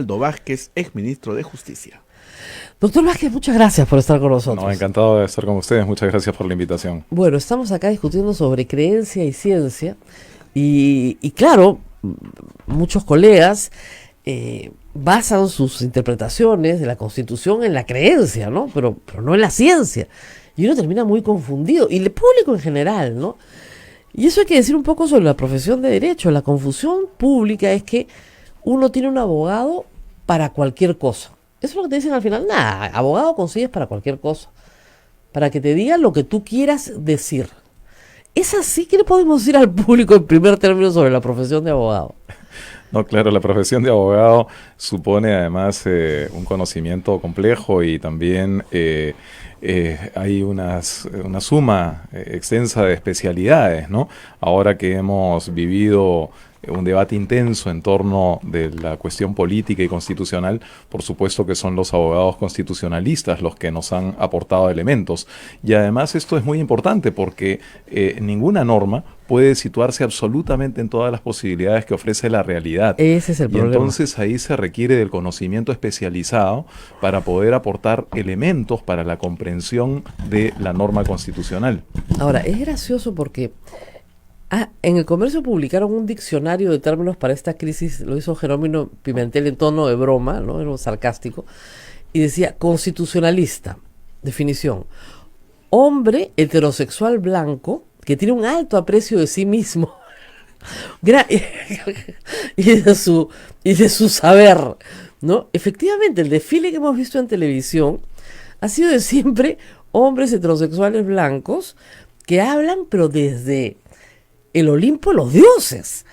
Aldo Vázquez, exministro de Justicia. Doctor Vázquez, muchas gracias por estar con nosotros. No, encantado de estar con ustedes. Muchas gracias por la invitación. Bueno, estamos acá discutiendo sobre creencia y ciencia y claro, muchos colegas basan sus interpretaciones de la Constitución en la creencia, ¿no? Pero no en la ciencia. Y uno termina muy confundido, y el público en general, ¿no? Y eso hay que decir un poco sobre la profesión de Derecho. La confusión pública es que uno tiene un abogado para cualquier cosa. Eso es lo que te dicen al final. Nada, abogado consigues para cualquier cosa. Para que te digan lo que tú quieras decir. ¿Es así? ¿Qué le podemos decir al público en primer término sobre la profesión de abogado? No, claro, la profesión de abogado supone además un conocimiento complejo y también hay una suma extensa de especialidades, ¿no? Ahora que hemos vivido un debate intenso en torno de la cuestión política y constitucional, por supuesto que son los abogados constitucionalistas los que nos han aportado elementos. Y además esto es muy importante porque ninguna norma puede situarse absolutamente en todas las posibilidades que ofrece la realidad. Ese es el problema. Y entonces ahí se requiere del conocimiento especializado para poder aportar elementos para la comprensión de la norma constitucional. Ahora, es gracioso porque en el Comercio publicaron un diccionario de términos para esta crisis, lo hizo Jerónimo Pimentel en tono de broma, ¿no? Era sarcástico, y decía: constitucionalista, definición, hombre heterosexual blanco que tiene un alto aprecio de sí mismo y de su saber, ¿no? Efectivamente, el desfile que hemos visto en televisión ha sido de siempre hombres heterosexuales blancos que hablan, pero desde el Olimpo de los dioses,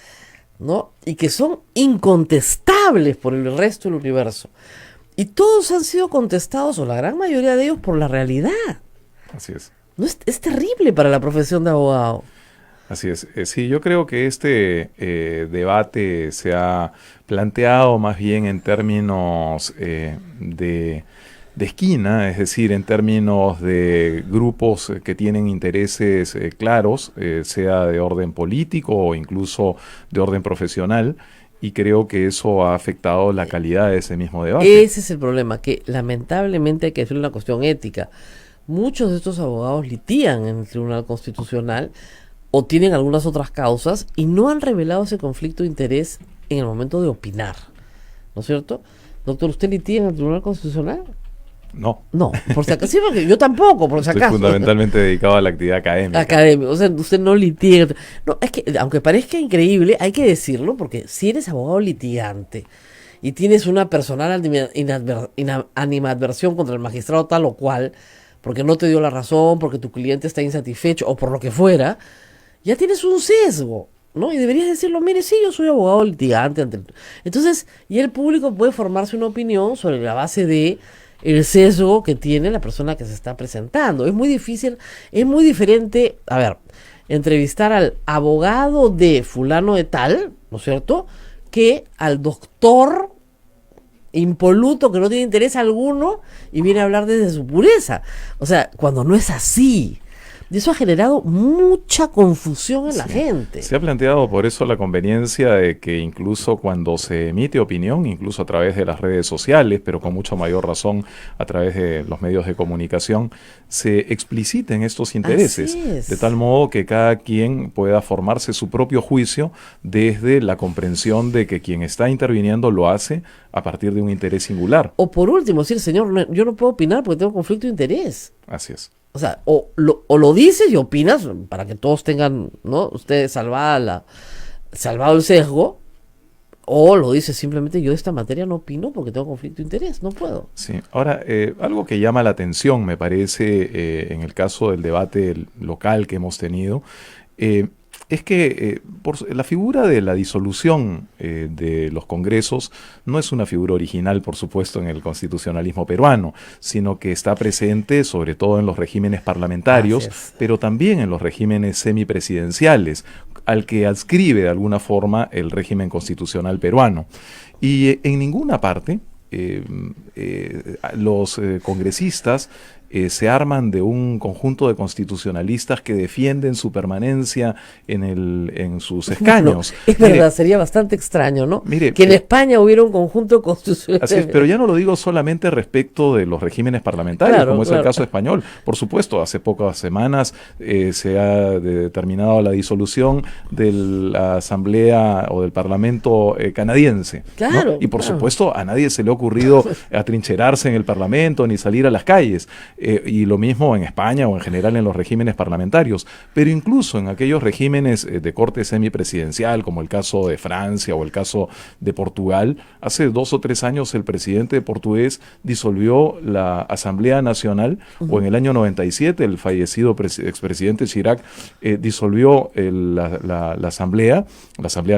¿no? Y que son incontestables por el resto del universo. Y todos han sido contestados, o la gran mayoría de ellos, por la realidad. Así es. ¿No es terrible para la profesión de abogado? Así es. Sí, yo creo que este debate se ha planteado más bien en términos de esquina, es decir, en términos de grupos que tienen intereses claros, sea de orden político o incluso de orden profesional, y creo que eso ha afectado la calidad de ese mismo debate. Ese es el problema, que lamentablemente hay que decir una cuestión ética. Muchos de estos abogados litigan en el Tribunal Constitucional o tienen algunas otras causas y no han revelado ese conflicto de interés en el momento de opinar, ¿no es cierto? Doctor, ¿usted litiga en el Tribunal Constitucional? No. No, por si acaso, sí, porque yo tampoco, por si Estoy acaso. fundamentalmente dedicado a la actividad académica. Académico, o sea, usted no litiga. No, es que, aunque parezca increíble, hay que decirlo, porque si eres abogado litigante y tienes una personal animadversión contra el magistrado tal o cual, porque no te dio la razón, porque tu cliente está insatisfecho o por lo que fuera, ya tienes un sesgo, ¿no? Y deberías decirlo: mire, sí, yo soy abogado litigante. Entonces, y el público puede formarse una opinión sobre la base de el sesgo que tiene la persona que se está presentando. Es muy difícil, es muy diferente, a ver, entrevistar al abogado de fulano de tal, ¿no es cierto?, que al doctor impoluto que no tiene interés alguno y viene a hablar desde su pureza. O sea, cuando no es así. Y eso ha generado mucha confusión en la gente. Se ha planteado por eso la conveniencia de que incluso cuando se emite opinión, incluso a través de las redes sociales, pero con mucha mayor razón a través de los medios de comunicación, se expliciten estos intereses, de tal modo que cada quien pueda formarse su propio juicio desde la comprensión de que quien está interviniendo lo hace a partir de un interés singular. O por último, decir: señor, yo no puedo opinar porque tengo conflicto de interés. Así es. O sea, o lo dices y opinas para que todos tengan, ¿no?, usted salvado el sesgo, o lo dices simplemente: yo de esta materia no opino porque tengo conflicto de interés, no puedo. Sí. Ahora, algo que llama la atención, me parece, en el caso del debate local que hemos tenido, es que por la figura de la disolución de los congresos no es una figura original, por supuesto, en el constitucionalismo peruano, sino que está presente sobre todo en los regímenes parlamentarios, pero también en los regímenes semipresidenciales, al que adscribe de alguna forma el régimen constitucional peruano. Y en ninguna parte los congresistas se arman de un conjunto de constitucionalistas que defienden su permanencia en sus escaños. Bueno, es verdad, sería bastante extraño, ¿no? Mire, que en España hubiera un conjunto constitucional. Así es, pero ya no lo digo solamente respecto de los regímenes parlamentarios, Claro, como es claro. el caso español. Por supuesto, hace pocas semanas se ha determinado la disolución de la Asamblea o del Parlamento canadiense, ¿no? Claro, Y por claro. supuesto, a nadie se le ha ocurrido atrincherarse en el Parlamento ni salir a las calles. Y lo mismo en España o en general en los regímenes parlamentarios. Pero incluso en aquellos regímenes de corte semipresidencial, como el caso de Francia o el caso de Portugal, hace 2 o 3 años el presidente portugués disolvió la Asamblea Nacional, o en el año 97 el fallecido expresidente Chirac disolvió la Asamblea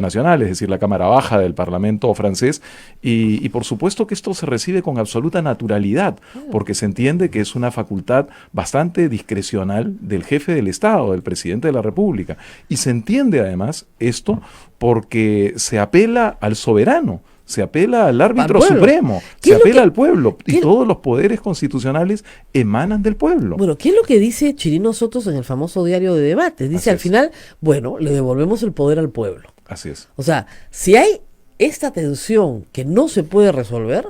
Nacional, es decir, la Cámara Baja del Parlamento francés, y por supuesto que esto se recibe con absoluta naturalidad, porque se entiende que es una facultad bastante discrecional del jefe del Estado, del presidente de la República, y se entiende además esto porque se apela al soberano, se apela al árbitro Al pueblo. supremo, ¿Qué se es lo apela que- al pueblo, y qué- todos los poderes constitucionales emanan del pueblo. Bueno, ¿qué es lo que dice Chirino Sotos en el famoso diario de debates? Dice Así al es. final, bueno, le devolvemos el poder al pueblo. Así es. O sea, si hay esta tensión que no se puede resolver,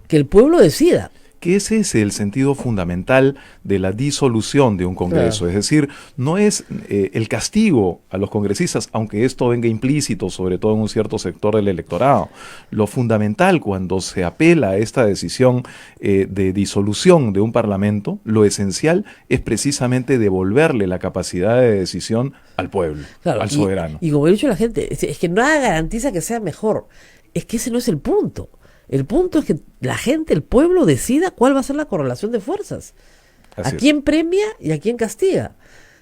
que el pueblo decida. Que ese es el sentido fundamental de la disolución de un Congreso. Claro. Es decir, no es el castigo a los congresistas, aunque esto venga implícito, sobre todo en un cierto sector del electorado. Lo fundamental cuando se apela a esta decisión de disolución de un parlamento, lo esencial es precisamente devolverle la capacidad de decisión al pueblo, Claro, al soberano. Y como he dicho la gente, es que nada garantiza que sea mejor. Es que ese no es el punto. El punto es que la gente, el pueblo, decida cuál va a ser la correlación de fuerzas. Así A es. quién premia y a quién castiga.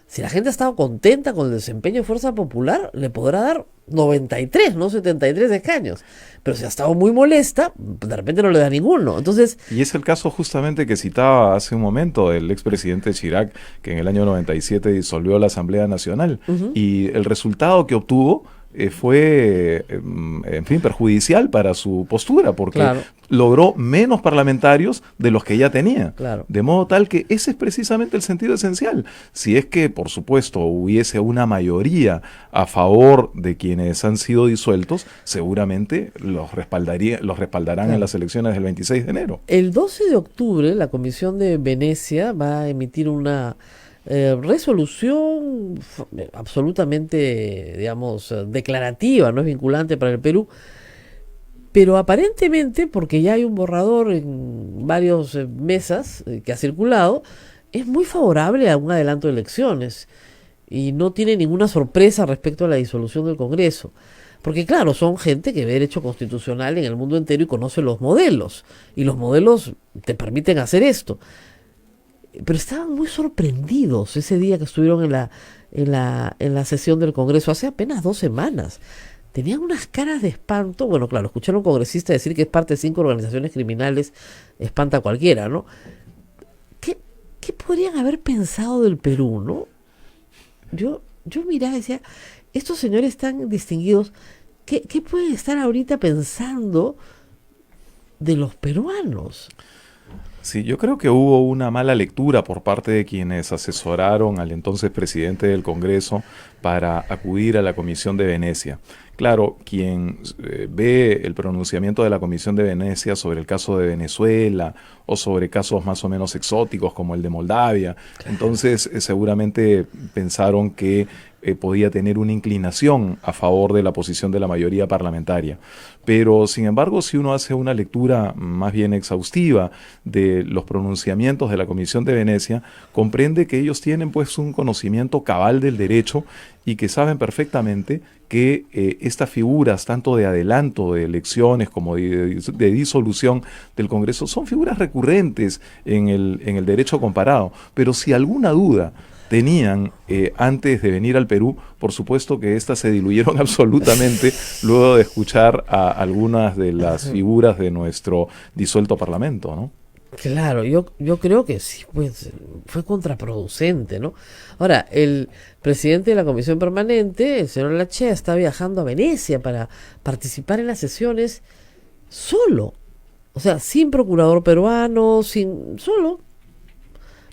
Si la gente ha estado contenta con el desempeño de Fuerza Popular, le podrá dar 93, no 73 escaños. Pero si ha estado muy molesta, de repente no le da ninguno. Entonces, Y es el caso justamente que citaba hace un momento del expresidente Chirac, que en el año 97 disolvió la Asamblea Nacional. Y el resultado que obtuvo fue, en fin, perjudicial para su postura, porque Claro. logró menos parlamentarios de los que ya tenía. Claro. De modo tal que ese es precisamente el sentido esencial. Si es que, por supuesto, hubiese una mayoría a favor de quienes han sido disueltos, seguramente los respaldarán Claro. en las elecciones del 26 de enero. el 12 de octubre la Comisión de Venecia va a emitir una resolución absolutamente, digamos, declarativa, no es vinculante para el Perú, pero aparentemente, porque ya hay un borrador en varias mesas que ha circulado, es muy favorable a un adelanto de elecciones y no tiene ninguna sorpresa respecto a la disolución del Congreso. Porque claro, son gente que ve derecho constitucional en el mundo entero y conoce los modelos, y los modelos te permiten hacer esto. Pero estaban muy sorprendidos ese día que estuvieron en la sesión del Congreso, hace apenas 2 semanas. Tenían unas caras de espanto. Bueno, claro, escuchar a un congresista decir que es parte de 5 organizaciones criminales espanta a cualquiera, ¿no? ¿Qué podrían haber pensado del Perú, no? Yo miraba y decía, estos señores tan distinguidos, ¿qué pueden estar ahorita pensando de los peruanos? Sí, yo creo que hubo una mala lectura por parte de quienes asesoraron al entonces presidente del Congreso para acudir a la Comisión de Venecia. Claro, quien ve el pronunciamiento de la Comisión de Venecia sobre el caso de Venezuela o sobre casos más o menos exóticos como el de Moldavia, entonces seguramente pensaron que podía tener una inclinación a favor de la posición de la mayoría parlamentaria. Pero, sin embargo, si uno hace una lectura más bien exhaustiva de los pronunciamientos de la Comisión de Venecia, comprende que ellos tienen pues un conocimiento cabal del derecho y que saben perfectamente que estas figuras, tanto de adelanto de elecciones como de disolución del Congreso, son figuras recurrentes en el derecho comparado. Pero si alguna duda tenían antes de venir al Perú, por supuesto que éstas se diluyeron absolutamente luego de escuchar a algunas de las figuras de nuestro disuelto Parlamento, ¿no? Claro, yo creo que sí, pues fue contraproducente, ¿no? Ahora, el presidente de la Comisión Permanente, el señor Lachea, está viajando a Venecia para participar en las sesiones solo. O sea, sin procurador peruano, solo.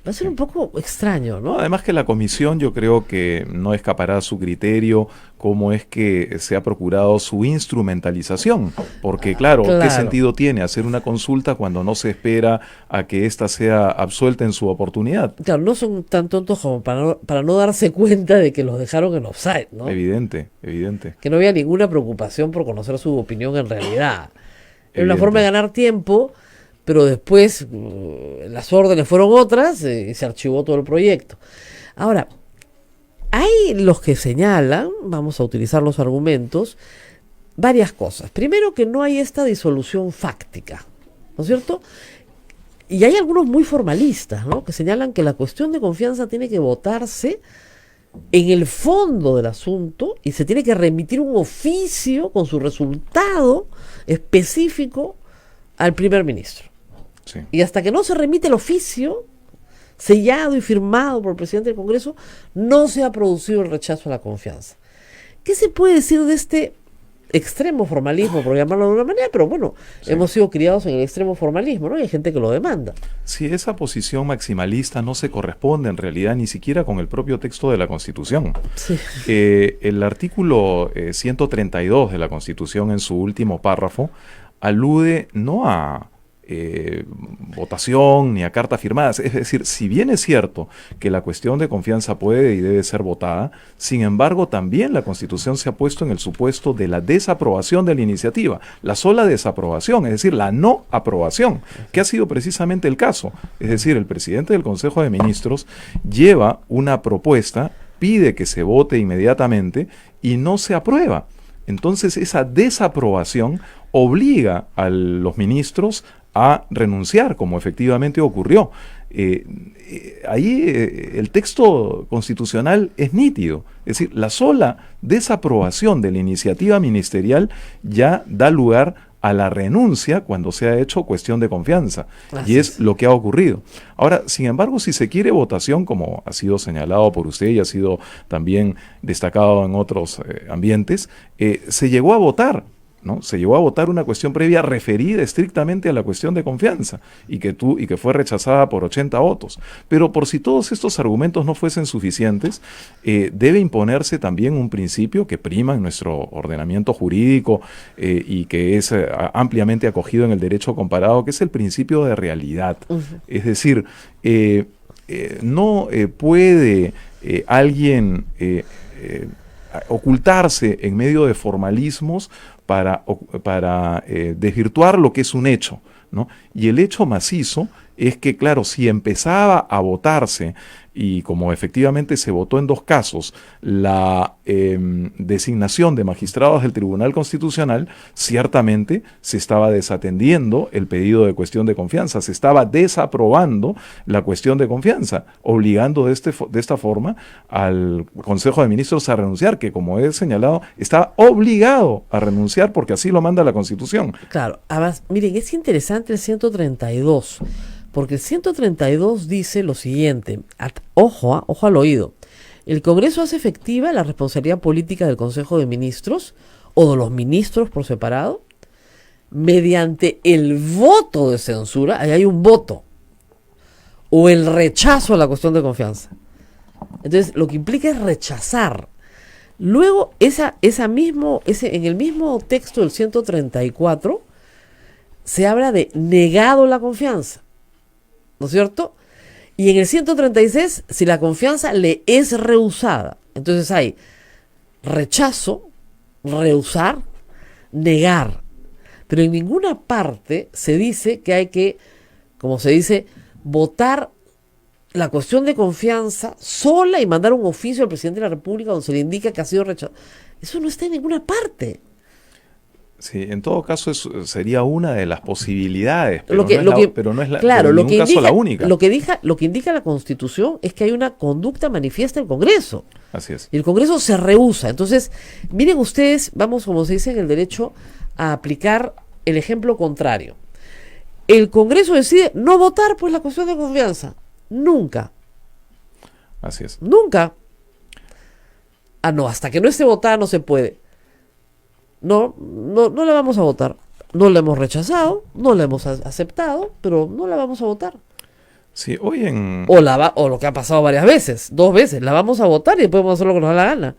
Va a ser un poco extraño, No, ¿no? además que la comisión yo creo que no escapará a su criterio cómo es que se ha procurado su instrumentalización, porque claro, ¿qué Claro. sentido tiene hacer una consulta cuando no se espera a que ésta sea absuelta en su oportunidad? Claro, no son tan tontos como para no darse cuenta de que los dejaron en offside, ¿no? Evidente, evidente, Que no había ninguna preocupación por conocer su opinión en realidad. Era una evidente. forma de ganar tiempo, pero después las órdenes fueron otras y se archivó todo el proyecto. Ahora, hay los que señalan, vamos a utilizar los argumentos, varias cosas. Primero, que no hay esta disolución fáctica, ¿no es cierto? Y hay algunos muy formalistas, ¿no? Que señalan que la cuestión de confianza tiene que votarse en el fondo del asunto y se tiene que remitir un oficio con su resultado específico al primer ministro. Sí. Y hasta que no se remite el oficio sellado y firmado por el presidente del Congreso, no se ha producido el rechazo a la confianza. ¿Qué se puede decir de este extremo formalismo, por llamarlo de una manera? Pero bueno, Sí. hemos sido criados en el extremo formalismo, ¿no? Y hay gente que lo demanda. Si esa posición maximalista no se corresponde en realidad ni siquiera con el propio texto de la Constitución. Sí. El artículo 132 de la Constitución en su último párrafo alude no a votación ni a carta firmada. Es decir, si bien es cierto que la cuestión de confianza puede y debe ser votada, sin embargo también la Constitución se ha puesto en el supuesto de la desaprobación de la iniciativa, la sola desaprobación, es decir, la no aprobación, que ha sido precisamente el caso. Es decir, el presidente del Consejo de Ministros lleva una propuesta, pide que se vote inmediatamente y no se aprueba. Entonces esa desaprobación obliga a los ministros a renunciar, como efectivamente ocurrió. El texto constitucional es nítido, es decir, la sola desaprobación de la iniciativa ministerial ya da lugar a la renuncia cuando se ha hecho cuestión de confianza, Así y es es. lo que ha ocurrido. Ahora, sin embargo, si se quiere votación, como ha sido señalado por usted y ha sido también destacado en otros ambientes, se llegó a votar, ¿no? Se llegó a votar una cuestión previa referida estrictamente a la cuestión de confianza y que fue rechazada por 80 votos. Pero por si todos estos argumentos no fuesen suficientes, debe imponerse también un principio que prima en nuestro ordenamiento jurídico y que es ampliamente acogido en el derecho comparado, que es el principio de realidad. Ujú. Es decir, no puede alguien ocultarse en medio de formalismos para desvirtuar lo que es un hecho, ¿no? Y el hecho macizo es que, claro, si empezaba a votarse, y como efectivamente se votó en dos casos, la designación de magistrados del Tribunal Constitucional, ciertamente se estaba desatendiendo el pedido de cuestión de confianza, se estaba desaprobando la cuestión de confianza, obligando de esta forma al Consejo de Ministros a renunciar, que como he señalado, está obligado a renunciar porque así lo manda la Constitución. Claro, además, miren, es interesante el 132, porque el 132 dice lo siguiente, ojo, ojo al oído, el Congreso hace efectiva la responsabilidad política del Consejo de Ministros o de los ministros por separado mediante el voto de censura, ahí hay un voto, o el rechazo a la cuestión de confianza. Entonces, lo que implica es rechazar. Luego, en el mismo texto del 134, se habla de negado la confianza, ¿no es cierto? Y en el 136, si la confianza le es rehusada. Entonces hay rechazo, rehusar, negar. Pero en ninguna parte se dice que hay que, como se dice, votar la cuestión de confianza sola y mandar un oficio al presidente de la República donde se le indica que ha sido rechazado. Eso no está en ninguna parte. Sí, en todo caso sería una de las posibilidades, pero Lo que, no es lo la, que- pero no es la, claro, pero en lo ningún que caso indica, la única. lo que indica la Constitución es que hay una conducta manifiesta del Congreso. Así es. Y el Congreso se rehúsa. Entonces, miren ustedes, vamos, como se dice en el derecho, a aplicar el ejemplo contrario. El Congreso decide no votar pues la cuestión de confianza. Nunca, Así es. nunca. Ah, no, hasta que no esté votada no se puede. No la vamos a votar. No la hemos rechazado, no la hemos aceptado, pero no la vamos a votar. Sí, hoy en, O lo que ha pasado varias veces, 2 veces, la vamos a votar y después vamos a hacer lo que nos da la gana.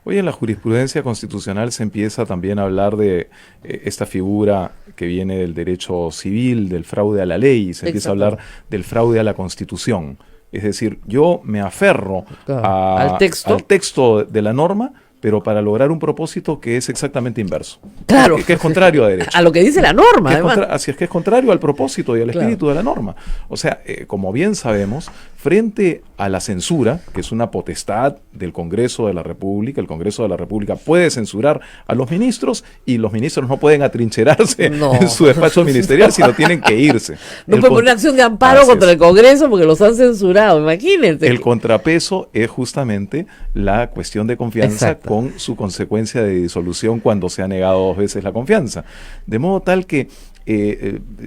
Hoy en la jurisprudencia constitucional se empieza también a hablar de esta figura que viene del derecho civil, del fraude a la ley, y se empieza a hablar del fraude a la Constitución. Es decir, yo me aferro Claro, al texto de la norma, pero para lograr un propósito que es exactamente inverso. Claro. Que es contrario a derecho. A lo que dice la norma, además. Así es que es contrario al propósito y al Claro. espíritu de la norma. O sea, como bien sabemos, frente a la censura, que es una potestad del Congreso de la República, el Congreso de la República puede censurar a los ministros y los ministros no pueden atrincherarse No. en su despacho ministerial, sino tienen que irse. No El puede con- poner acción de amparo Así contra es. el Congreso porque los han censurado, imagínense. El contrapeso es justamente la cuestión de confianza Exacto. con su consecuencia de disolución cuando se ha negado 2 veces la confianza. De modo tal que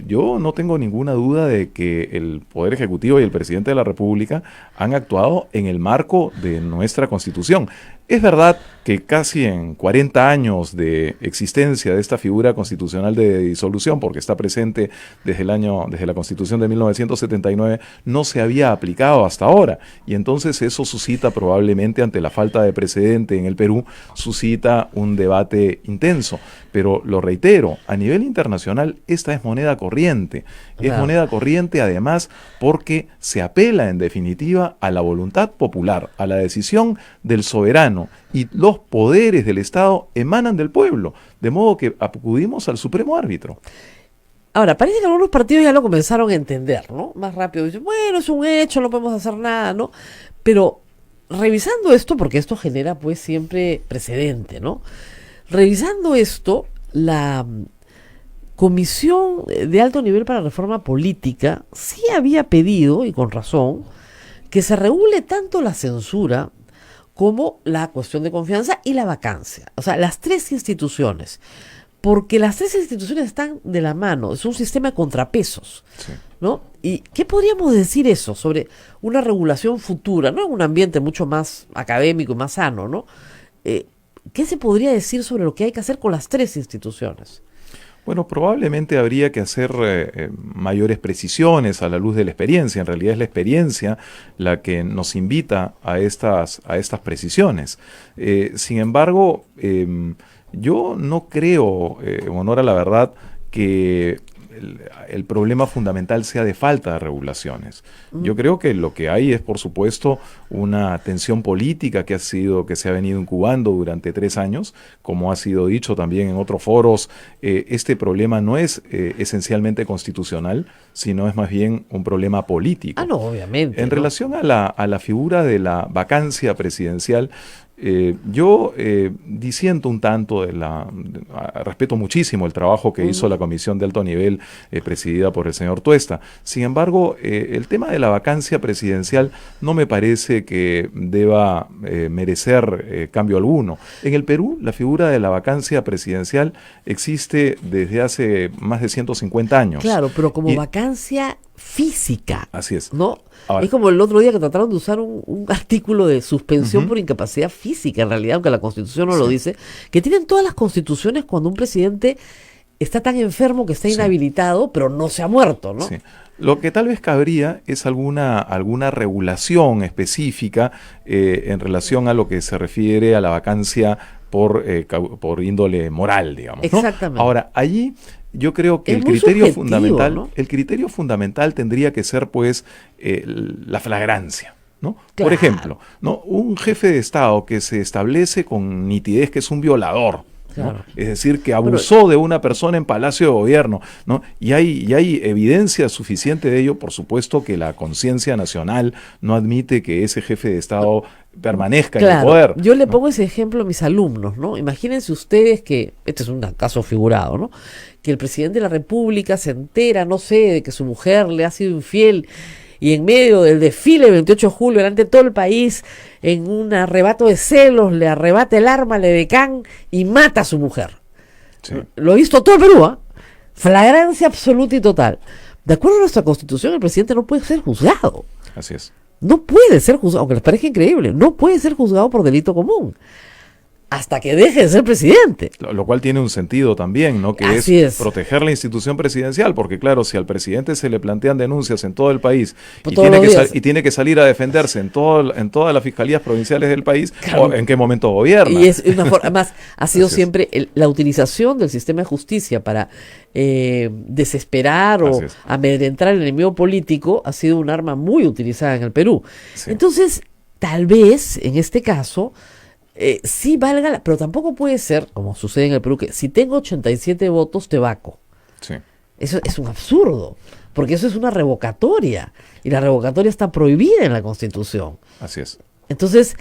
yo no tengo ninguna duda de que el Poder Ejecutivo y el Presidente de la República han actuado en el marco de nuestra Constitución. Es verdad que casi en 40 años de existencia de esta figura constitucional de disolución, porque está presente desde la Constitución de 1979, no se había aplicado hasta ahora. Y entonces eso suscita probablemente, ante la falta de precedente en el Perú, suscita un debate intenso. Pero lo reitero, a nivel internacional esta es moneda corriente. Es Claro. moneda corriente además porque se apela en definitiva a la voluntad popular, a la decisión del soberano, y los poderes del Estado emanan del pueblo, de modo que acudimos al supremo árbitro. Ahora, parece que algunos partidos ya lo comenzaron a entender, ¿no? Más rápido. Dicen, bueno, es un hecho, no podemos hacer nada, ¿no? Pero revisando esto, porque esto genera pues siempre precedente, ¿no? Revisando esto, la Comisión de Alto Nivel para la Reforma Política sí había pedido, y con razón, que se regule tanto la censura como la cuestión de confianza y la vacancia. O sea, las 3 instituciones. Porque las 3 instituciones están de la mano. Es un sistema de contrapesos. Sí. ¿No? ¿Y qué podríamos decir eso sobre una regulación futura, ¿no? En un ambiente mucho más académico y más sano, ¿no? ¿Qué se podría decir sobre lo que hay que hacer con las 3 instituciones? Bueno, probablemente habría que hacer mayores precisiones a la luz de la experiencia. En realidad es la experiencia la que nos invita a estas precisiones. Sin embargo, yo no creo, en honor a la verdad, que el problema fundamental sea de falta de regulaciones. Yo creo que lo que hay es, por supuesto, una tensión política que se ha venido incubando durante 3 años, como ha sido dicho también en otros foros. Este problema no es esencialmente constitucional, sino es más bien un problema político. Ah, no, obviamente. En ¿no? relación a la figura de la vacancia presidencial, yo disiento un tanto respeto muchísimo el trabajo que hizo la Comisión de Alto Nivel presidida por el señor Tuesta. Sin embargo, el tema de la vacancia presidencial no me parece que deba merecer cambio alguno. En el Perú, la figura de la vacancia presidencial existe desde hace más de 150 años. Claro, pero como Y- vacancia física. Así es. ¿No? Ahora- Es como el otro día que trataron de usar un artículo de suspensión por incapacidad física, en realidad, aunque la Constitución no lo dice, que tienen todas las constituciones cuando un presidente está tan enfermo que está Sí. inhabilitado, pero no se ha muerto, ¿no? Sí. Lo que tal vez cabría es alguna regulación específica en relación a lo que se refiere a la vacancia por índole moral, digamos, ¿no? Exactamente. Ahora, allí yo creo que Es el muy criterio subjetivo, fundamental, ¿no? el criterio fundamental tendría que ser, pues, la flagrancia, ¿no? Por Claro. ejemplo, ¿no? Un jefe de Estado que se establece con nitidez que es un violador, ¿no? Claro. Es decir, que abusó de una persona en Palacio de Gobierno, ¿no? Y hay evidencia suficiente de ello. Por supuesto que la conciencia nacional no admite que ese jefe de Estado permanezca en el Claro, poder. yo le ¿no? pongo ese ejemplo a mis alumnos, ¿no? Imagínense ustedes que, este es un caso figurado, ¿no? Que el presidente de la República se entera, no sé, de que su mujer le ha sido infiel y en medio del desfile del 28 de julio, delante de todo el país, en un arrebato de celos, le arrebata el arma al edecán y mata a su mujer. Sí. Lo ha visto todo el Perú, ¿ah? Flagrancia absoluta y total. De acuerdo a nuestra Constitución, el presidente no puede ser juzgado. Así es. No puede ser juzgado, aunque les parezca increíble, no puede ser juzgado por delito común. hasta que deje de ser presidente. Lo cual tiene un sentido también, ¿no? Que Así es. proteger la institución presidencial, porque claro, si al presidente se le plantean denuncias en todo el país y Todos los días. tiene que salir a defenderse en todas las fiscalías provinciales del país, Claro. ¿en qué momento gobierna? Y es una forma, además, ha sido Así es. siempre la utilización del sistema de justicia para desesperar o Así es. amedrentar al enemigo político ha sido un arma muy utilizada en el Perú. Sí. Entonces, tal vez, en este caso, sí valga, pero tampoco puede ser, como sucede en el Perú, que si tengo 87 votos, te vaco. Sí. Eso es un absurdo, porque eso es una revocatoria, y la revocatoria está prohibida en la Constitución. Así es. Entonces,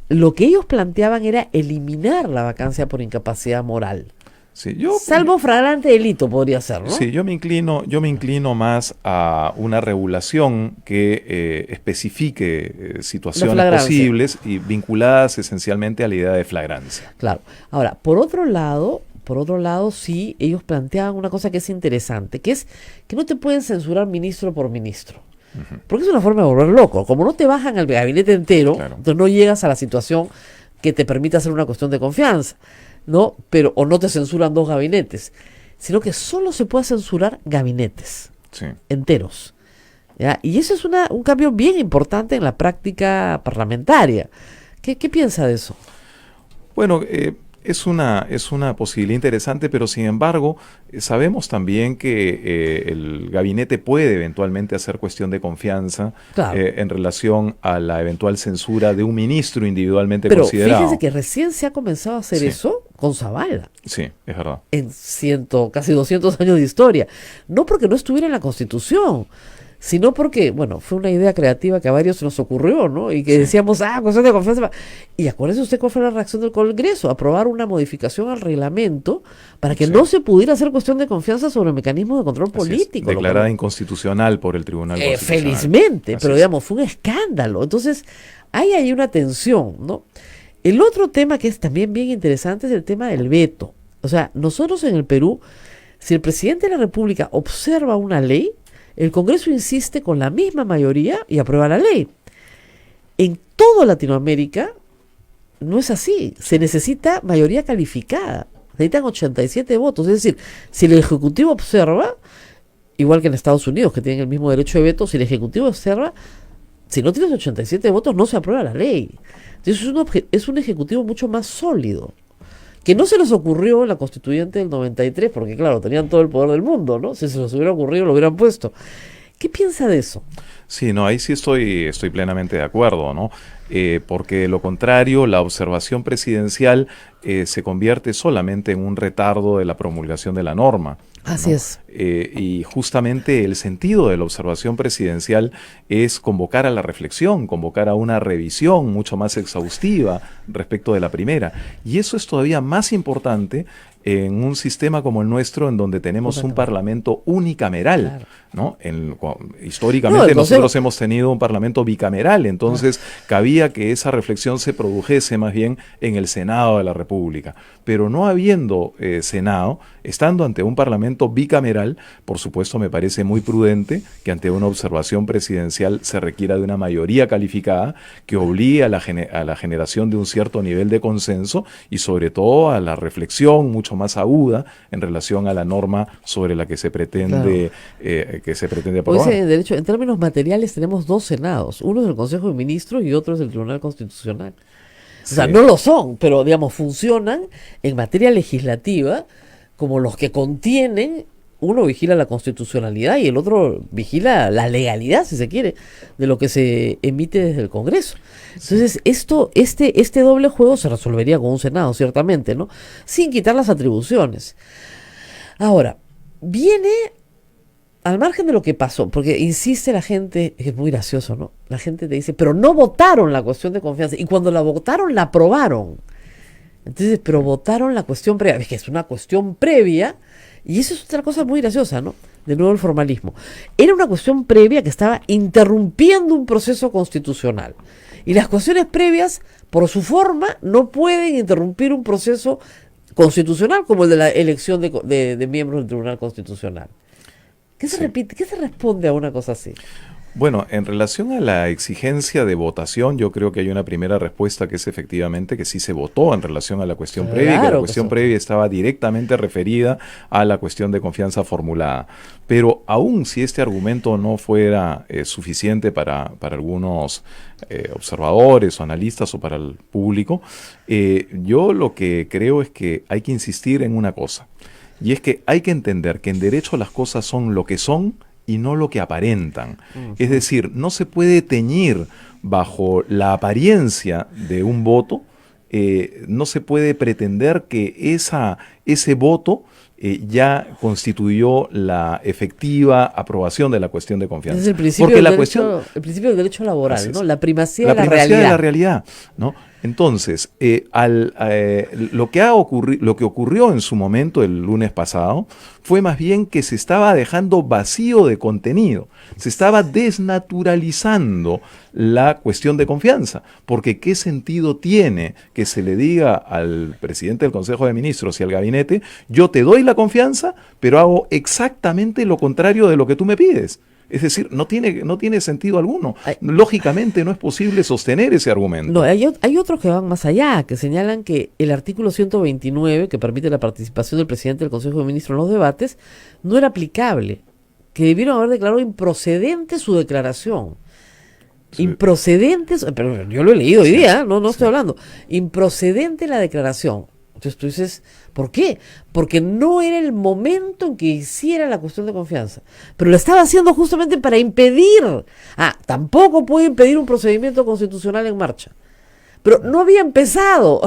lo que ellos planteaban era eliminar la vacancia por incapacidad moral. Sí, Salvo flagrante delito podría ser, ¿no? Sí, yo me inclino más a una regulación que especifique La situaciones flagrancia. posibles y vinculadas esencialmente a la idea de flagrancia. Claro. Ahora, por otro lado, sí, ellos planteaban una cosa que es interesante, que es que no te pueden censurar ministro por ministro. Porque es una forma de volver loco. Como no te bajan al gabinete entero, Claro. entonces no llegas a la situación que te permita hacer una cuestión de confianza, ¿no? Pero, o no te censuran dos gabinetes, sino que solo se puede censurar gabinetes Sí. enteros. ¿Ya? Y eso es un cambio bien importante en la práctica parlamentaria. ¿Qué piensa de eso? Bueno, es una posibilidad interesante, pero sin embargo, sabemos también que el gabinete puede eventualmente hacer cuestión de confianza Claro. en relación a la eventual censura de un ministro individualmente Pero considerado. fíjense que recién se ha comenzado a hacer Sí. eso con Zavala, Sí, es verdad. en casi 200 años de historia. No porque no estuviera en la Constitución, sino porque, bueno, fue una idea creativa que a varios se nos ocurrió, ¿no? Y que Sí. decíamos, cuestión de confianza. Y acuérdese usted cuál fue la reacción del Congreso, aprobar una modificación al reglamento para que Sí. no se pudiera hacer cuestión de confianza sobre mecanismos de control Así es, político. lo declarada cual- inconstitucional por el Tribunal Constitucional. felizmente, Así pero es. digamos, fue un escándalo. Entonces, hay una tensión, ¿no? El otro tema que es también bien interesante es el tema del veto. O sea, nosotros en el Perú, si el presidente de la República observa una ley, el Congreso insiste con la misma mayoría y aprueba la ley. En toda Latinoamérica no es así. Se necesita mayoría calificada. Necesitan 87 votos. Es decir, si el Ejecutivo observa, igual que en Estados Unidos, que tienen el mismo derecho de veto, si el Ejecutivo observa, si no tienes 87 votos, no se aprueba la ley. Entonces es un Ejecutivo mucho más sólido, que no se les ocurrió en la Constituyente del 93, porque claro, tenían todo el poder del mundo, ¿no? Si se les hubiera ocurrido, lo hubieran puesto. ¿Qué piensa de eso? Sí, no, ahí sí estoy plenamente de acuerdo, ¿no? Porque de lo contrario, la observación presidencial se convierte solamente en un retardo de la promulgación de la norma. Así ¿no? es. Y justamente el sentido de la observación presidencial es convocar a la reflexión, convocar a una revisión mucho más exhaustiva respecto de la primera. Y eso es todavía más importante en un sistema como el nuestro, en donde tenemos un parlamento unicameral, Claro. ¿no? Históricamente el nosotros Consejo- hemos tenido un parlamento bicameral, entonces cabía que esa reflexión se produjese más bien en el Senado de la República. Pero no habiendo Senado, estando ante un parlamento bicameral, por supuesto me parece muy prudente que ante una observación presidencial se requiera de una mayoría calificada que obligue a la generación de un cierto nivel de consenso y sobre todo a la reflexión mucho más aguda en relación a la norma sobre la que se pretende, Pues aprobar. en derecho, en términos materiales tenemos dos senados, uno es el Consejo de Ministros y otro es el Tribunal Constitucional. O sea, Sí. no lo son, pero digamos, funcionan en materia legislativa como los que contienen, uno vigila la constitucionalidad y el otro vigila la legalidad, si se quiere, de lo que se emite desde el Congreso. Entonces, este doble juego se resolvería con un Senado, ciertamente, ¿no? Sin quitar las atribuciones. Ahora, viene al margen de lo que pasó, porque insiste la gente, es muy gracioso, ¿no? La gente te dice, pero no votaron la cuestión de confianza, y cuando la votaron, la aprobaron. Entonces, pero votaron la cuestión previa, es que es una cuestión previa, y eso es otra cosa muy graciosa, ¿no? De nuevo el formalismo. Era una cuestión previa que estaba interrumpiendo un proceso constitucional. Y las cuestiones previas, por su forma, no pueden interrumpir un proceso constitucional como el de la elección de miembros del Tribunal Constitucional. ¿Qué se Sí. repite? ¿Qué se responde a una cosa así? Bueno, en relación a la exigencia de votación, yo creo que hay una primera respuesta que es efectivamente que sí se votó en relación a la cuestión previa, y que la Claro que cuestión sí. previa estaba directamente referida a la cuestión de confianza formulada. Pero aún si este argumento no fuera suficiente para algunos observadores o analistas o para el público, yo lo que creo es que hay que insistir en una cosa, y es que hay que entender que en derecho las cosas son lo que son y no lo que aparentan. Es decir, no se puede teñir bajo la apariencia de un voto, no se puede pretender que ese voto ya constituyó la efectiva aprobación de la cuestión de confianza. Ese es el principio, Porque del la derecho, cuestión, el principio del derecho laboral, así es, ¿no? La primacía, la de la primacía de realidad. la realidad, ¿no? Entonces, lo que ocurrió en su momento el lunes pasado fue más bien que se estaba dejando vacío de contenido, se estaba desnaturalizando la cuestión de confianza, porque ¿qué sentido tiene que se le diga al presidente del Consejo de Ministros y al gabinete: yo te doy la confianza, pero hago exactamente lo contrario de lo que tú me pides? Es decir, no tiene sentido alguno. Ay. Lógicamente no es posible sostener ese argumento. No, hay otros que van más allá, que señalan que el artículo 129, que permite la participación del presidente del Consejo de Ministros en los debates, no era aplicable, que debieron haber declarado improcedente su declaración. Sí. Improcedente, pero yo lo he leído hoy Sí, día, no sí. estoy hablando. Improcedente la declaración. Entonces tú dices, ¿por qué? Porque no era el momento en que hiciera la cuestión de confianza. Pero lo estaba haciendo justamente para impedir. Tampoco puede impedir un procedimiento constitucional en marcha. Pero no había empezado.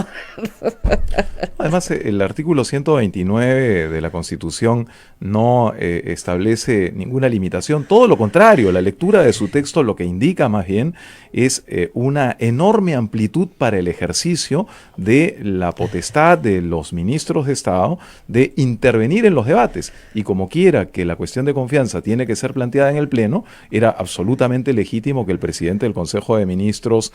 Además, el artículo 129 de la Constitución no establece ninguna limitación. Todo lo contrario, la lectura de su texto lo que indica más bien es una enorme amplitud para el ejercicio de la potestad de los ministros de Estado de intervenir en los debates. Y como quiera que la cuestión de confianza tiene que ser planteada en el Pleno, era absolutamente legítimo que el presidente del Consejo de Ministros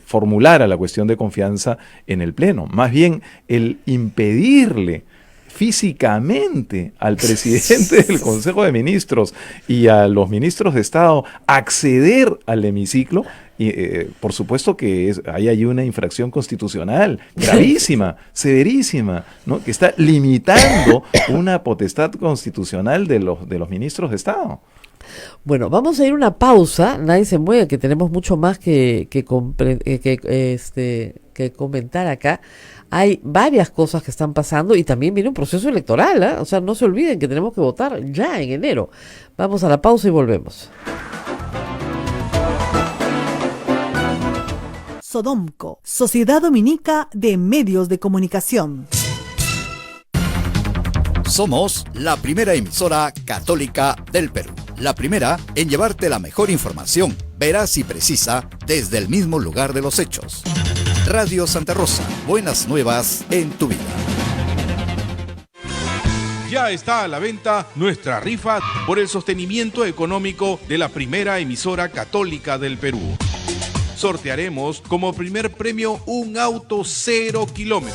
formulara la cuestión de confianza en el Pleno. Más bien, el impedirle físicamente al presidente del Consejo de Ministros y a los ministros de Estado acceder al hemiciclo, y, por supuesto que hay allí una infracción constitucional gravísima, severísima, ¿no? Que está limitando una potestad constitucional de los ministros de Estado. Bueno, vamos a ir a una pausa. Nadie se mueve, que tenemos mucho más que comentar acá. Hay varias cosas que están pasando y también viene un proceso electoral, ¿eh? O sea, no se olviden que tenemos que votar ya en enero. Vamos a la pausa y volvemos. Sodomco, Sociedad Dominica de Medios de Comunicación. Somos la primera emisora católica del Perú. La primera en llevarte la mejor información, veraz y precisa, desde el mismo lugar de los hechos. Radio Santa Rosa, buenas nuevas en tu vida. Ya está a la venta nuestra rifa por el sostenimiento económico de la primera emisora católica del Perú. Sortearemos como primer premio un auto 0 kilómetros,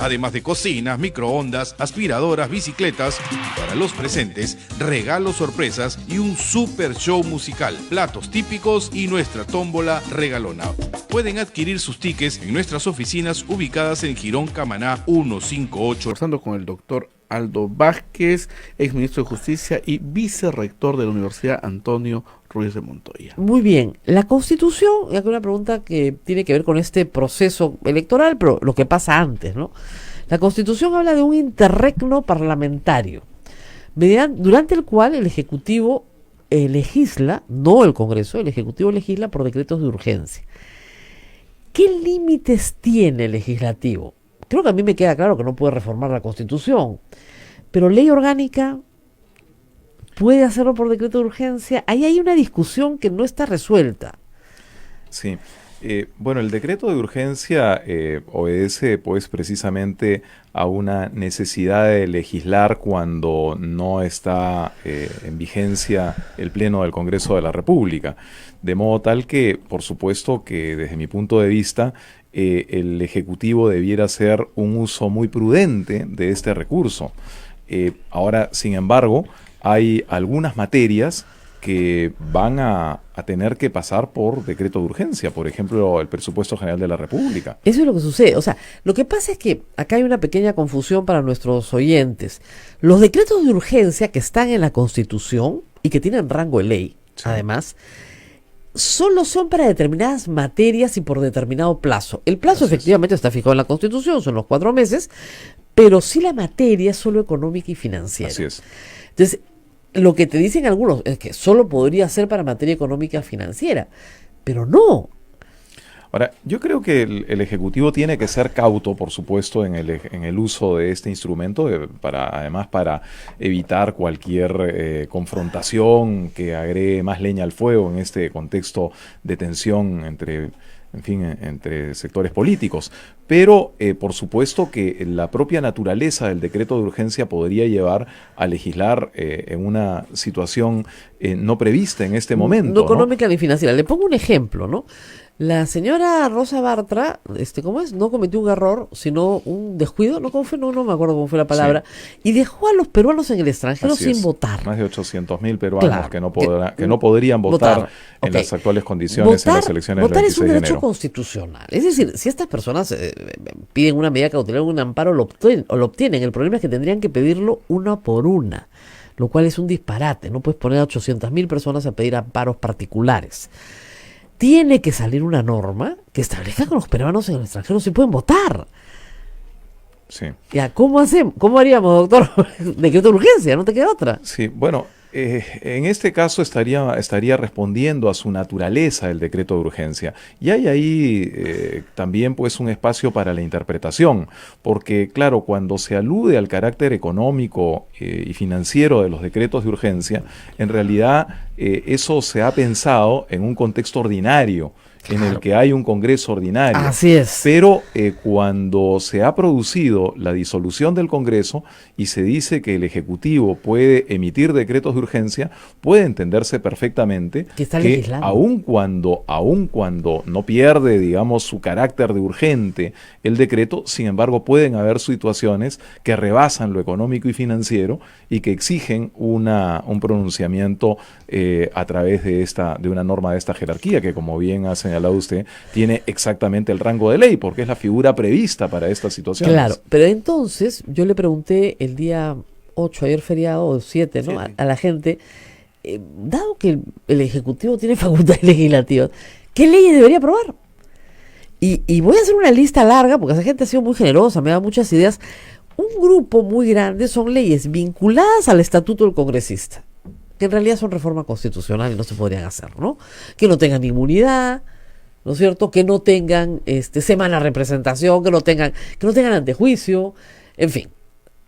además de cocinas, microondas, aspiradoras, bicicletas. Para los presentes, regalos sorpresas y un super show musical, platos típicos y nuestra tómbola regalona. Pueden adquirir sus tickets en nuestras oficinas ubicadas en Girón Camaná 158. Conversando con el doctor Aldo Vázquez, exministro de Justicia y vicerrector de la Universidad Antonio Ruiz de Montoya. Muy bien, la Constitución, y aquí una pregunta que tiene que ver con este proceso electoral, pero lo que pasa antes, ¿no? La Constitución habla de un interregno parlamentario, durante el cual el Ejecutivo legisla, no el Congreso, el Ejecutivo legisla por decretos de urgencia. ¿Qué límites tiene el legislativo? Creo que a mí me queda claro que no puede reformar la Constitución, pero ley orgánica puede hacerlo por decreto de urgencia. Ahí hay una discusión que no está resuelta. Sí. Bueno, el decreto de urgencia obedece pues precisamente a una necesidad de legislar cuando no está en vigencia el Pleno del Congreso de la República. De modo tal que, por supuesto que desde mi punto de vista, el Ejecutivo debiera hacer un uso muy prudente de este recurso. Ahora, sin embargo, hay algunas materias que van a tener que pasar por decreto de urgencia, por ejemplo, el presupuesto general de la República. Eso es lo que sucede. O sea, lo que pasa es que acá hay una pequeña confusión para nuestros oyentes. Los decretos de urgencia que están en la Constitución y que tienen rango de ley, Sí. además, solo son para determinadas materias y por determinado plazo. El plazo Así es. efectivamente está fijado en la Constitución, son los 4 meses, pero sí la materia es solo económica y financiera. Así es. Entonces, lo que te dicen algunos es que solo podría ser para materia económica financiera, pero no. Ahora, yo creo que el Ejecutivo tiene que ser cauto, por supuesto, en el uso de este instrumento, además para evitar cualquier confrontación que agregue más leña al fuego en este contexto de tensión entre sectores políticos. Pero, por supuesto que la propia naturaleza del decreto de urgencia podría llevar a legislar en una situación no prevista en este momento, No económica ni financiera. Le pongo un ejemplo, ¿no? La señora Rosa Bartra, ¿cómo es? No cometió un error, sino un descuido, ¿no? ¿Cómo fue? No me acuerdo cómo fue la palabra. Y dejó a los peruanos en el extranjero Así sin es. votar. Más de 800.000 peruanos Claro, que no podrían votar en Ok. las actuales condiciones en las elecciones del votar es 26 un de derecho enero. constitucional. Es decir, si estas personas piden una medida cautelar, un amparo, lo obtienen. El problema es que tendrían que pedirlo una por una, lo cual es un disparate. No puedes poner a 800.000 personas a pedir amparos particulares. Tiene que salir una norma que establezca que los peruanos en el extranjero sí pueden votar. Sí. Ya, ¿cómo hacemos? ¿Cómo haríamos, doctor? Decreto de urgencia, no te queda otra. Sí, bueno, en este caso estaría respondiendo a su naturaleza el decreto de urgencia. Y hay ahí también pues un espacio para la interpretación, porque claro, cuando se alude al carácter económico y financiero de los decretos de urgencia, en realidad eso se ha pensado en un contexto ordinario, en el que hay un Congreso ordinario. Así es. Pero cuando se ha producido la disolución del Congreso y se dice que el Ejecutivo puede emitir decretos de urgencia, puede entenderse perfectamente Que está legislando. aun cuando no pierde, digamos, su carácter de urgente el decreto, sin embargo pueden haber situaciones que rebasan lo económico y financiero y que exigen un pronunciamiento a través de una norma de esta jerarquía, que como bien ha señalado usted, tiene exactamente el rango de ley, porque es la figura prevista para estas situaciones. Claro, pero entonces yo le pregunté el día 8, ayer feriado, o 7, ¿no? Siete. A la gente, dado que el Ejecutivo tiene facultades legislativas, ¿qué leyes debería aprobar? Y voy a hacer una lista larga, porque esa gente ha sido muy generosa, me da muchas ideas. Un grupo muy grande son leyes vinculadas al estatuto del congresista, que en realidad son reforma constitucional y no se podrían hacer, ¿no? Que no tengan inmunidad, ¿no es cierto? Que no tengan semana de representación, que no tengan antejuicio, en fin.